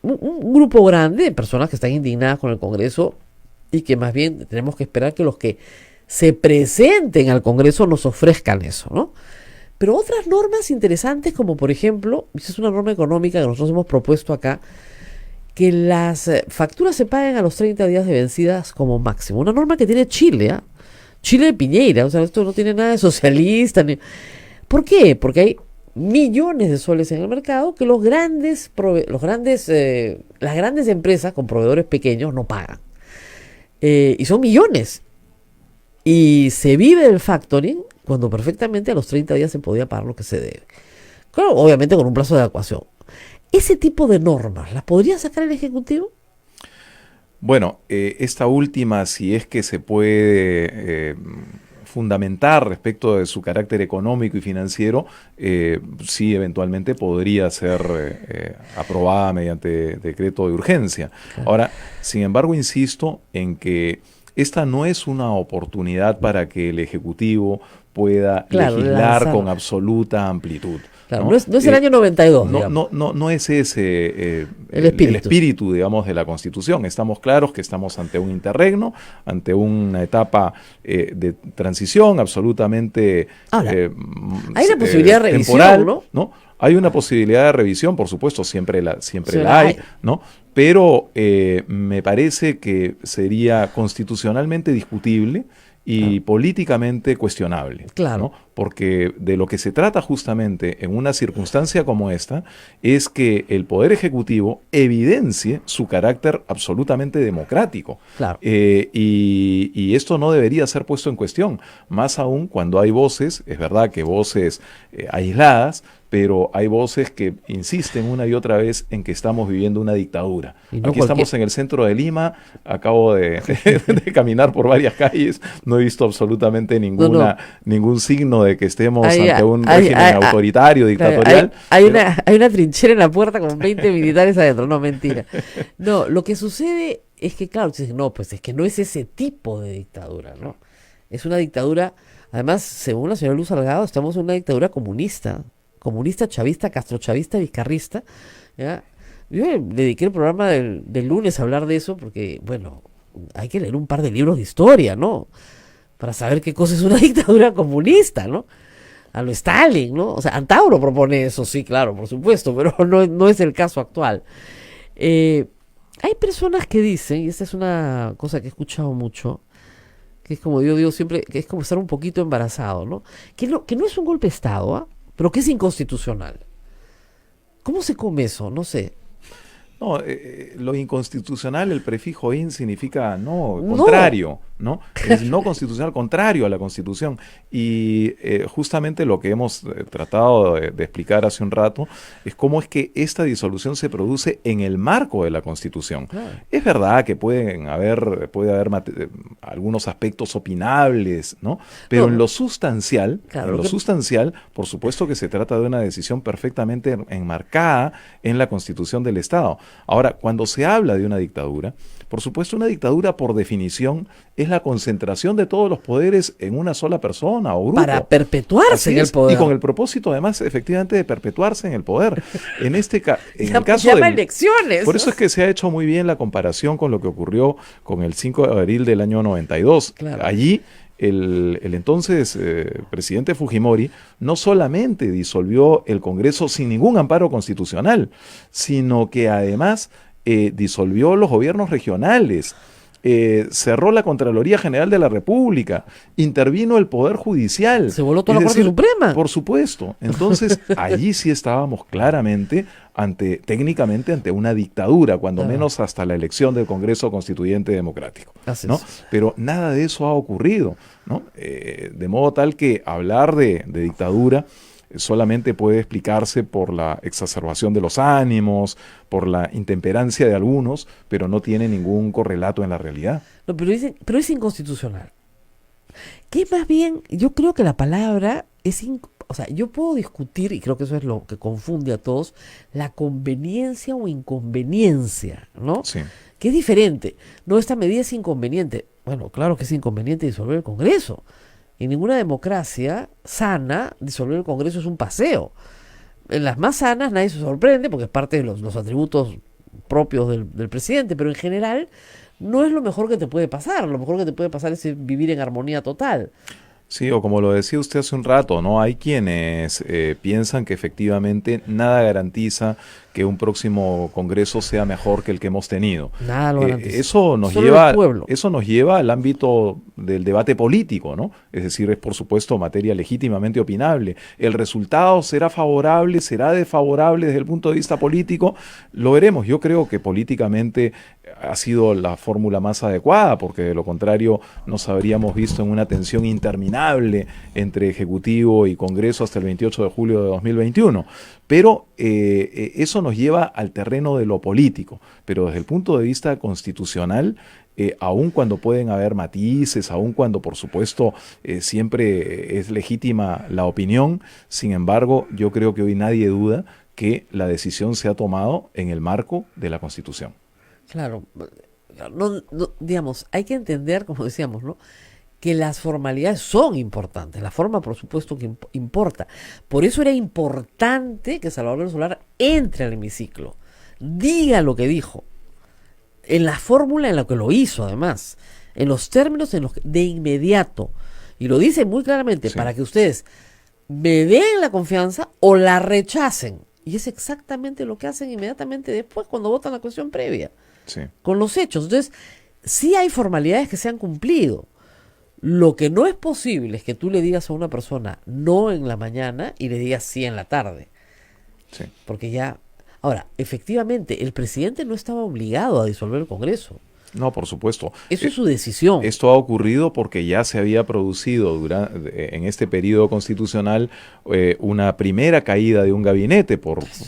Un grupo grande de personas que están indignadas con el Congreso y que más bien tenemos que esperar que los que se presenten al Congreso nos ofrezcan eso, ¿no? Pero otras normas interesantes, como por ejemplo, esa es una norma económica que nosotros hemos propuesto acá, que las facturas se paguen a los 30 días de vencidas como máximo. Una norma que tiene Chile, ¿ah? Chile de Piñera, o sea, esto no tiene nada de socialista. ¿Por qué? Porque hay millones de soles en el mercado que las grandes empresas con proveedores pequeños no pagan. Y son millones. Y se vive del factoring cuando perfectamente a los 30 días se podía pagar lo que se debe. Claro, obviamente con un plazo de adecuación. Ese tipo de normas, ¿las podría sacar el Ejecutivo? Bueno, esta última, si es que se puede fundamentar respecto de su carácter económico y financiero, sí eventualmente podría ser aprobada mediante decreto de urgencia. Claro. Ahora, sin embargo, insisto en que esta no es una oportunidad para que el Ejecutivo pueda legislar lanzar con absoluta amplitud. Claro, no es el año 92. No es ese el espíritu, digamos, de la Constitución. Estamos claros que estamos ante un interregno, ante una etapa de transición absolutamente Ahora, hay una posibilidad de revisión, temporal, ¿no? Hay una posibilidad de revisión, por supuesto, siempre la hay, ¿no? Pero me parece que sería constitucionalmente discutible y políticamente cuestionable. Claro. ¿no? Porque de lo que se trata justamente en una circunstancia como esta es que el Poder Ejecutivo evidencie su carácter absolutamente democrático. Claro. Y esto no debería ser puesto en cuestión, más aún cuando hay voces, es verdad que voces aisladas, pero hay voces que insisten una y otra vez en que estamos viviendo una dictadura. Y no Aquí estamos en el centro de Lima, acabo de caminar por varias calles, no he visto absolutamente ningún signo de que estemos ante un régimen autoritario, dictatorial. Hay una trinchera en la puerta con 20 militares adentro, no, mentira. No, lo que sucede es que, claro, no, pues es que no es ese tipo de dictadura, ¿no? Es una dictadura, además, según la señora Luz Salgado, estamos en una dictadura comunista, chavista, castrochavista, vizcarrista, ¿ya? Yo le dediqué el programa del lunes a hablar de eso porque, bueno, hay que leer un par de libros de historia, ¿no? Para saber qué cosa es una dictadura comunista, ¿no? A lo Stalin, ¿no? O sea, Antauro propone eso, sí, claro, por supuesto, pero no es el caso actual. Hay personas que dicen, y esta es una cosa que he escuchado mucho, que es como yo digo siempre, que es como estar un poquito embarazado, ¿no? Que no es un golpe de Estado, ¿ah? Pero que es inconstitucional. ¿Cómo se come eso? No sé. No, lo inconstitucional, el prefijo in significa contrario, ¿no? Es no constitucional, contrario a la Constitución. Y justamente lo que hemos tratado de explicar hace un rato es cómo es que esta disolución se produce en el marco de la Constitución. Claro. Es verdad que puede haber algunos aspectos opinables, ¿no? Pero en lo sustancial, por supuesto que se trata de una decisión perfectamente enmarcada en la Constitución del Estado. Ahora, cuando se habla de una dictadura, por supuesto una dictadura por definición es la concentración de todos los poderes en una sola persona o grupo. Para perpetuarse en el poder. Y con el propósito además efectivamente de perpetuarse en el poder. En el caso llama elecciones. Por eso es que se ha hecho muy bien la comparación con lo que ocurrió con el 5 de abril del año 92. Claro. Allí el entonces presidente Fujimori no solamente disolvió el Congreso sin ningún amparo constitucional, sino que además disolvió los gobiernos regionales, cerró la Contraloría General de la República, intervino el Poder Judicial. Se voló toda la Corte Suprema. Por supuesto. Entonces, allí sí estábamos claramente técnicamente ante una dictadura, cuando menos hasta la elección del Congreso Constituyente Democrático. ¿no? Pero nada de eso ha ocurrido, ¿no? De modo tal que hablar de dictadura solamente puede explicarse por la exacerbación de los ánimos, por la intemperancia de algunos, pero no tiene ningún correlato en la realidad. No, pero es inconstitucional. Que más bien, yo creo que la palabra es o sea, yo puedo discutir, y creo que eso es lo que confunde a todos, la conveniencia o inconveniencia, ¿no? Sí. Que es diferente. No, esta medida es inconveniente. Bueno, claro que es inconveniente disolver el Congreso. En ninguna democracia sana, disolver el Congreso es un paseo. En las más sanas nadie se sorprende porque es parte de los atributos propios del presidente, pero en general no es lo mejor que te puede pasar. Lo mejor que te puede pasar es vivir en armonía total. Sí, o como lo decía usted hace un rato, ¿no? Hay quienes piensan que efectivamente nada garantiza que un próximo Congreso sea mejor que el que hemos tenido. Nada lo garantiza. Eso nos lleva al ámbito del debate político, ¿no? Es decir, es por supuesto materia legítimamente opinable. El resultado será favorable, será desfavorable desde el punto de vista político, lo veremos. Yo creo que políticamente ha sido la fórmula más adecuada, porque de lo contrario nos habríamos visto en una tensión interminable entre Ejecutivo y Congreso hasta el 28 de julio de 2021. Pero eso nos lleva al terreno de lo político. Pero desde el punto de vista constitucional, aun cuando pueden haber matices, aun cuando por supuesto siempre es legítima la opinión, sin embargo, yo creo que hoy nadie duda que la decisión se ha tomado en el marco de la Constitución. Claro, digamos, hay que entender, como decíamos, ¿no?, que las formalidades son importantes. La forma, por supuesto, que importa. Por eso era importante que Salvador Solar entre al hemiciclo, diga lo que dijo, en la fórmula en la que lo hizo, además, en los términos en los que, de inmediato, y lo dice muy claramente, para que ustedes me den la confianza o la rechacen. Y es exactamente lo que hacen inmediatamente después, cuando votan la cuestión previa, con los hechos. Entonces, sí hay formalidades que se han cumplido. Lo que no es posible es que tú le digas a una persona no en la mañana y le digas sí en la tarde. Sí. Porque ya... Ahora, efectivamente, el presidente no estaba obligado a disolver el Congreso. No, por supuesto. Eso es su decisión. Esto ha ocurrido porque ya se había producido en este periodo constitucional una primera caída de un gabinete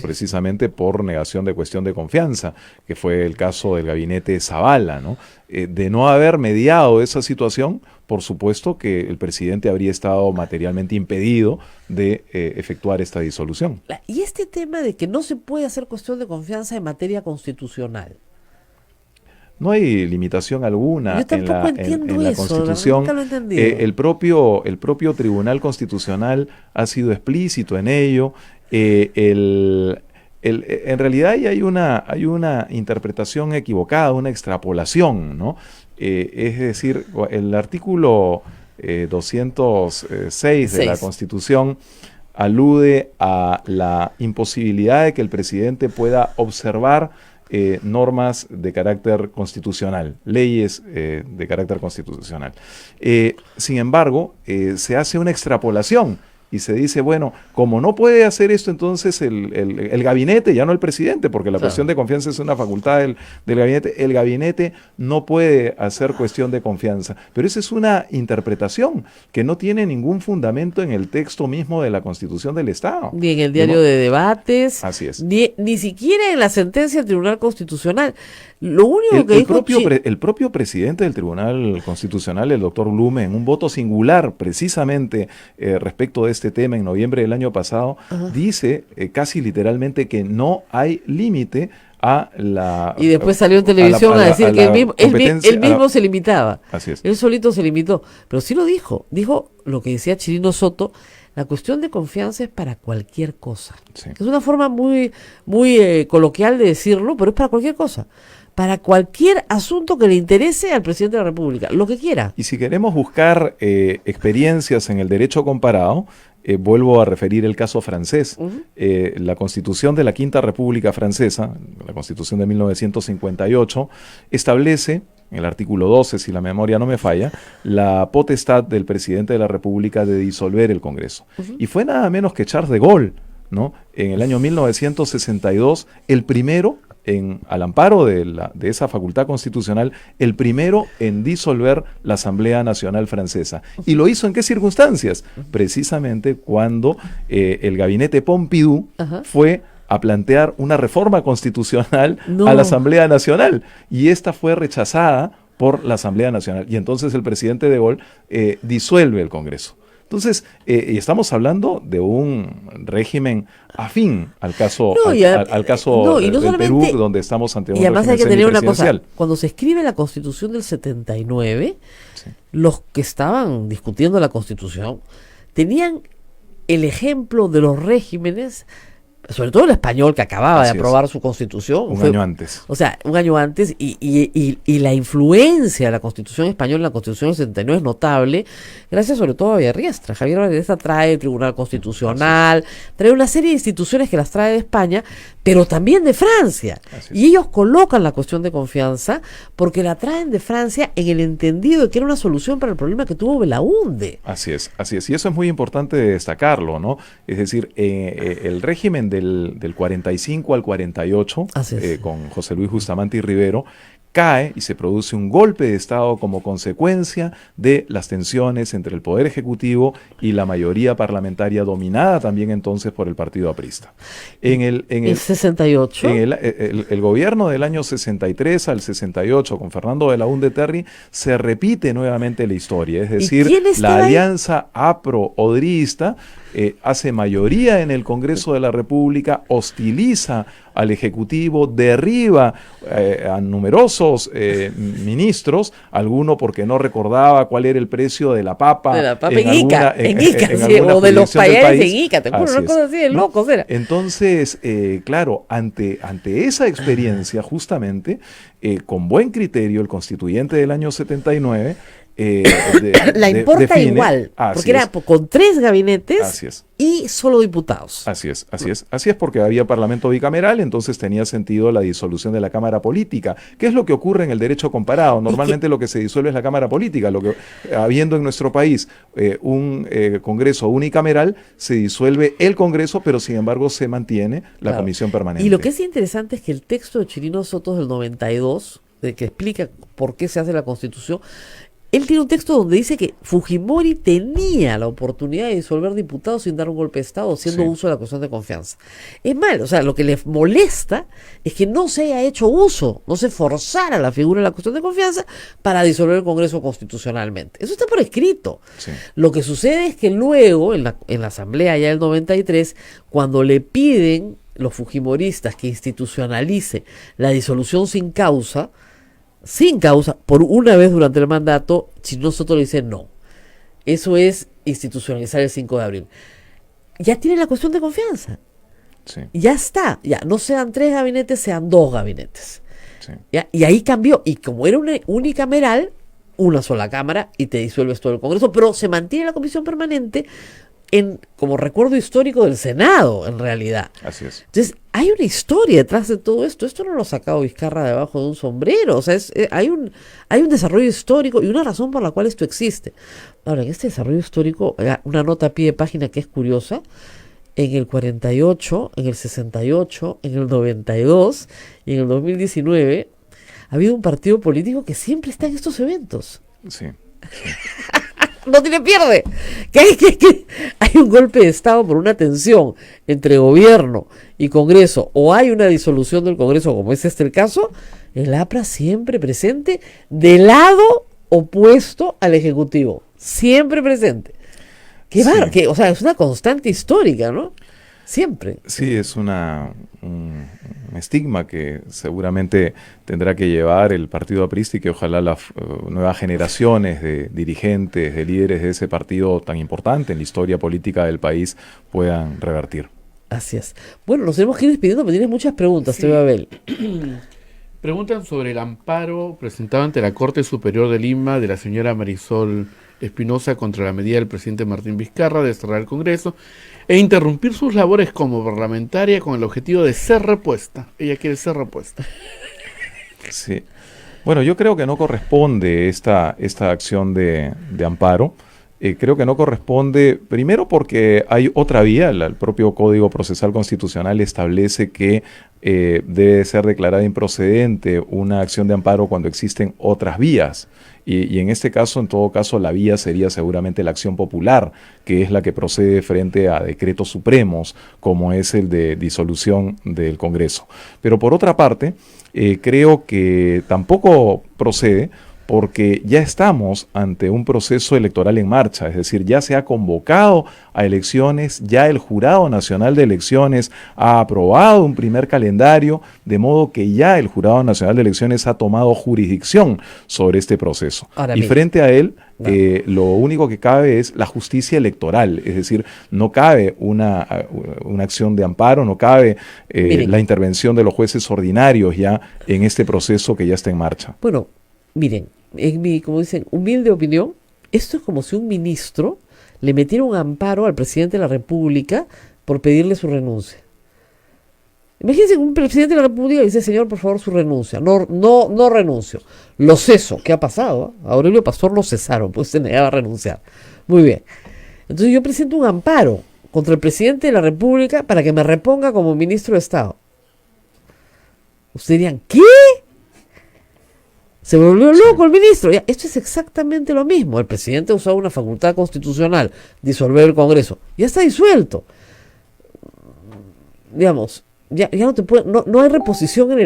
precisamente por negación de cuestión de confianza, que fue el caso del gabinete Zavala, ¿no? De no haber mediado esa situación, por supuesto que el presidente habría estado materialmente impedido de efectuar esta disolución. Y este tema de que no se puede hacer cuestión de confianza en materia constitucional. No hay limitación alguna Yo tampoco entiendo en la eso, Constitución. nunca lo he entendido. El propio Tribunal Constitucional ha sido explícito en ello. En realidad hay una interpretación equivocada, una extrapolación, ¿no? Es decir, el artículo 206 de la Constitución alude a la imposibilidad de que el presidente pueda observar normas de carácter constitucional, leyes de carácter constitucional. Sin embargo, se hace una extrapolación y se dice, bueno, como no puede hacer esto, entonces el gabinete, ya no el presidente, porque la cuestión de confianza es una facultad del gabinete, el gabinete no puede hacer cuestión de confianza. Pero esa es una interpretación que no tiene ningún fundamento en el texto mismo de la Constitución del Estado. Ni en el diario de debates. Así es. Ni siquiera en la sentencia del Tribunal Constitucional. Lo único que dijo el propio presidente del Tribunal Constitucional, el doctor Blume, en un voto singular precisamente respecto de este tema en noviembre del año pasado, dice casi literalmente que no hay límite a la... Y después salió en televisión a decir que él mismo se limitaba. Así es. Él solito se limitó. Pero sí lo dijo. Dijo lo que decía Chirino Soto, la cuestión de confianza es para cualquier cosa. Sí. Es una forma muy coloquial de decirlo, pero es para cualquier cosa. Para cualquier asunto que le interese al presidente de la República, lo que quiera. Y si queremos buscar experiencias en el derecho comparado, vuelvo a referir el caso francés. La Constitución de la Quinta República Francesa, la Constitución de 1958, establece, en el artículo 12, si la memoria no me falla, la potestad del presidente de la República de disolver el Congreso. Y fue nada menos que Charles de Gaulle, ¿no? En el año 1962, el primero al amparo de esa facultad constitucional, el primero en disolver la Asamblea Nacional Francesa. ¿Y lo hizo en qué circunstancias? Precisamente cuando el gabinete Pompidou fue a plantear una reforma constitucional a la Asamblea Nacional, y esta fue rechazada por la Asamblea Nacional, y entonces el presidente de Gaulle disuelve el Congreso. Entonces, y estamos hablando de un régimen afín al caso, del Perú, donde estamos ante un régimen además hay que tener una semipresidencial. cosa, cuando se escribe la Constitución del 79, los que estaban discutiendo la Constitución tenían el ejemplo de los regímenes, sobre todo el español, que acababa de aprobar su Constitución. Un año antes. O sea, un año antes, y la influencia de la Constitución española en la Constitución del 79 es notable, gracias sobre todo a Villarriestra. Javier Villarriestra trae el Tribunal Constitucional, trae una serie de instituciones que las trae de España, pero también de Francia. Y ellos colocan la cuestión de confianza porque la traen de Francia en el entendido de que era una solución para el problema que tuvo Belaúnde. Así es. Y eso es muy importante destacarlo, ¿no? Es decir, el régimen del 45 al 48, con José Luis Bustamante y Rivero, cae y se produce un golpe de Estado como consecuencia de las tensiones entre el Poder Ejecutivo y la mayoría parlamentaria, dominada también entonces por el Partido Aprista. En el 68. El gobierno del año 63 al 68, con Fernando Belaúnde Terry, se repite nuevamente la historia, es decir, la alianza APRO-odrista hace mayoría en el Congreso de la República, hostiliza al Ejecutivo, derriba a numerosos ministros, alguno porque no recordaba cuál era el precio de la papa. De la papa en Ica, o de los payares en Ica, te juro, una cosa así de locos era. Entonces, claro, ante esa experiencia, justamente, con buen criterio, el constituyente del año 79 La importa define. igual, Así porque era es. con 3 gabinetes Así es. y solo diputados. Así es, así es porque había parlamento bicameral, entonces tenía sentido la disolución de la Cámara Política. ¿Qué es lo que ocurre en el derecho comparado? Normalmente lo que se disuelve es la Cámara Política, lo que habiendo en nuestro país un Congreso unicameral, se disuelve el Congreso, pero sin embargo se mantiene la Claro. comisión permanente. Y lo que es interesante es que el texto de Chirino Soto del 92, de que explica por qué se hace la Constitución, él tiene un texto donde dice que Fujimori tenía la oportunidad de disolver diputados sin dar un golpe de Estado, haciendo Sí. uso de la cuestión de confianza. Es malo, o sea, lo que le molesta es que no se haya hecho uso, no se forzara la figura de la cuestión de confianza para disolver el Congreso constitucionalmente. Eso está por escrito. Sí. Lo que sucede es que luego, en la asamblea ya del 93, cuando le piden los fujimoristas que institucionalice la disolución sin causa, por una vez durante el mandato, Chirino Soto le dice no. Eso es institucionalizar el 5 de abril. Ya tiene la cuestión de confianza. Sí, Ya está. Ya no sean 3 gabinetes, sean 2 gabinetes. sí. ¿Ya? Y ahí cambió. Y como era una unicameral, una sola cámara y te disuelves todo el Congreso, pero se mantiene la comisión permanente como recuerdo histórico del Senado, en realidad. Así es. Entonces, hay una historia detrás de todo esto. Esto no lo ha sacado Vizcarra debajo de un sombrero. O sea, hay un desarrollo histórico y una razón por la cual esto existe. Ahora, en este desarrollo histórico, una nota a pie de página que es curiosa. En el 48, en el 68, en el 92 y en el 2019 ha habido un partido político que siempre está en estos eventos. Sí. No tiene pierde. Que hay un golpe de Estado por una tensión entre gobierno y Congreso, o hay una disolución del Congreso, como es el caso, el APRA siempre presente del lado opuesto al Ejecutivo. Siempre presente. Sí. O sea, es una constante histórica, ¿no? Siempre. Sí, es un estigma que seguramente tendrá que llevar el partido aprista y que ojalá las nuevas generaciones de dirigentes, de líderes de ese partido tan importante en la historia política del país puedan revertir. Así es. Bueno, nos tenemos que ir despidiendo, pero tienes muchas preguntas, Sí. te Abel. Preguntan sobre el amparo presentado ante la Corte Superior de Lima de la señora Marisol Espinosa contra la medida del presidente Martín Vizcarra de cerrar el Congreso e interrumpir sus labores como parlamentaria con el objetivo de ser repuesta. Ella quiere ser repuesta. Sí. Bueno, yo creo que no corresponde esta acción de amparo. Creo que no corresponde, primero porque hay otra vía, el propio Código Procesal Constitucional establece que debe ser declarada improcedente una acción de amparo cuando existen otras vías. Y en este caso, en todo caso, la vía sería seguramente la acción popular, que es la que procede frente a decretos supremos, como es el de disolución del Congreso. Pero por otra parte, creo que tampoco procede porque ya estamos ante un proceso electoral en marcha, es decir, ya se ha convocado a elecciones, ya el Jurado Nacional de Elecciones ha aprobado un primer calendario, de modo que ya el Jurado Nacional de Elecciones ha tomado jurisdicción sobre este proceso. Ahora Y bien, frente a él, lo único que cabe es la justicia electoral, es decir, no cabe una acción de amparo, no cabe la intervención de los jueces ordinarios ya en este proceso que ya está en marcha. Bueno, miren, en mi, como dicen, humilde opinión, esto es como si un ministro le metiera un amparo al presidente de la República por pedirle su renuncia. Imagínense que un presidente de la República dice, señor, por favor, su renuncia. No renuncio. Lo ceso. ¿Qué ha pasado? A Aurelio Pastor lo cesaron, pues se negaba a renunciar. Muy bien. Entonces yo presento un amparo contra el presidente de la República para que me reponga como ministro de Estado. Ustedes dirían, ¿qué? Se volvió loco el ministro. Ya, esto es exactamente lo mismo. El presidente ha usado una facultad constitucional, disolver el Congreso. Ya está disuelto. Digamos, ya no te puede, no hay reposición en el